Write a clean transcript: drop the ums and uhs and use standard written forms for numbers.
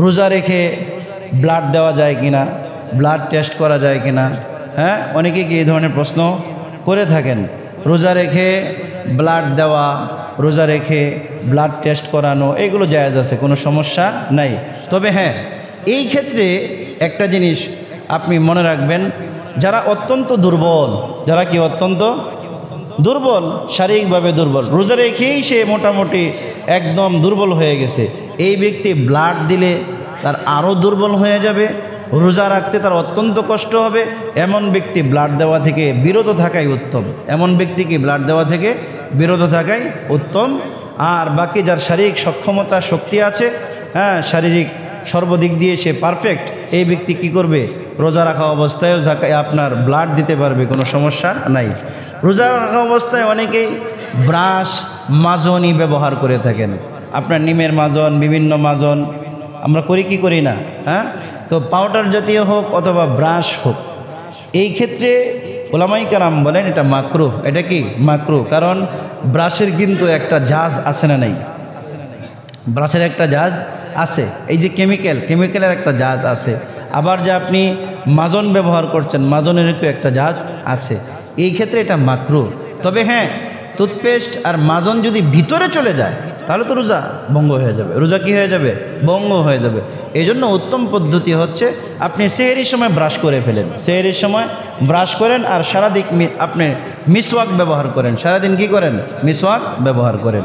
রোজা রেখে ব্লাড দেওয়া যায় কিনা, ব্লাড টেস্ট করা যায় কিনা। হ্যাঁ, অনেকে কি এই ধরনের প্রশ্ন করে থাকেন। রোজা রেখে ব্লাড দেওয়া, রোজা রেখে ব্লাড টেস্ট করানো, এগুলো জায়েজ আছে, কোনো সমস্যা নাই। তবে হ্যাঁ, এই ক্ষেত্রে একটা জিনিস আপনি মনে রাখবেন, যারা অত্যন্ত দুর্বল, যারা কি অত্যন্ত দুর্বল, শারীরিকভাবে দুর্বল, রোজা রেখেই সে মোটামুটি একদম দুর্বল হয়ে গেছে, এই ব্যক্তি ব্লাড দিলে তার আরও দুর্বল হয়ে যাবে, রোজা রাখতে তার অত্যন্ত কষ্ট হবে। এমন ব্যক্তি ব্লাড দেওয়া থেকে বিরত থাকাই উত্তম, এমন ব্যক্তিকে ব্লাড দেওয়া থেকে বিরত থাকাই উত্তম। আর বাকি যার শারীরিক সক্ষমতা, শক্তি আছে, হ্যাঁ, শারীরিক সর্বদিক দিয়ে সে পারফেক্ট, এই ব্যক্তি কি করবে, রোজা রাখা অবস্থায়ও আপনার ব্লাড দিতে পারবে, কোনো সমস্যা নাই। রোজা রাখা অবস্থায় অনেকেই ব্রাশ, মাজনই ব্যবহার করে থাকেন। আপনার নিমের মাজন, বিভিন্ন মাজন আমরা করি কি করি না? হ্যাঁ, তো পাউডার জাতীয় হোক অথবা ব্রাশ হোক, এই ক্ষেত্রে ওলামায়ে কেরাম বলেন এটা মাকরুহ। এটা কি মাকরুহ? কারণ ব্রাশের কিন্তু একটা জাজ আছে না নাই? ব্রাশের একটা জাজ আছে, এই যে কেমিক্যালের একটা জাজ আছে। আবার যে আপনি মাজন ব্যবহার করছেন, মাজনেরও একটা জাজ আছে, এই ক্ষেত্রে এটা মাকরুহ। তবে হ্যাঁ, টুথপেস্ট আর মাজন যদি ভিতরে চলে যায় তাহলে তো রোজা ভঙ্গ হয়ে যাবে। রোজা কি হয়ে যাবে? ভঙ্গ হয়ে যাবে। এই জন্য উত্তম পদ্ধতি হচ্ছে আপনি সেহরির সময় ব্রাশ করে ফেলেন, সেহরির সময় ব্রাশ করেন, আর সারাদিন আপনি মিসওয়াক ব্যবহার করেন, সারাদিন কি করেন? মিসওয়াক ব্যবহার করেন।